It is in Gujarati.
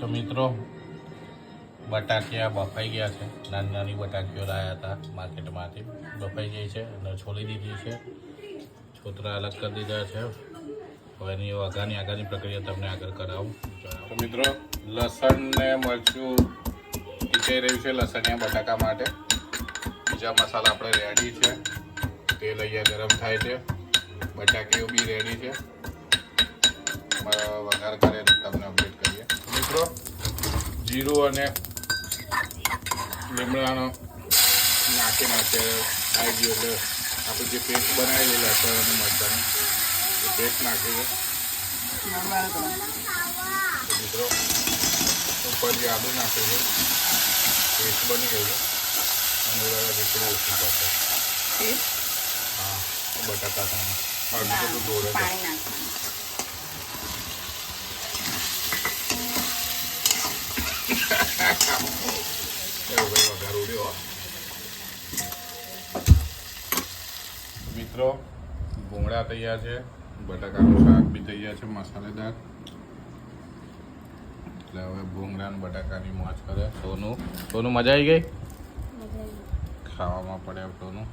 તો મિત્રો બટાકિયા બફાઈ ગયા છે. નાની નાની બટાકીઓ લાવ્યા હતા માર્કેટમાંથી, બફાઈ ગઈ છે અને છોલી દીધી છે. છોતરા અલગ કરી દીધા છે. હવે એની આગળની પ્રક્રિયા તમને આગળ કરાવું. તો મિત્રો લસણ ને મરચું પીસાઈ રહ્યું છે લસણિયા બટાકા માટે. બીજા મસાલા આપણે રેડી છે. તેલ અહીંયા ગરમ થાય છે. બટાકીઓ બી રેડી છે. વઘાર કરે તમને અપડેટ કરીએ. મિત્રો જીરું અને લીમડાનો નાખીને છે આવી ગયું એટલે આપણે જે પેસ્ટ બનાવેલી લસણ અને મરચાંની એ પેસ્ટ નાખીએ. મિત્રો ઉપર જે આદુ નાખે છે પેસ્ટ બની ગઈ છે અને થોડું ઓછું પડશે. હા બટાકા સામે અડધું દોડે છે. મિત્રો ભૂંગળા તૈયાર છે, બટાકાનું શાક બી તૈયાર છે મસાલેદાર. એટલે હવે ભૂંગળા અને બટાકાની મોજ કરે. સોનું મજા આવી ગઈ ખાવામાં પડે સોનું.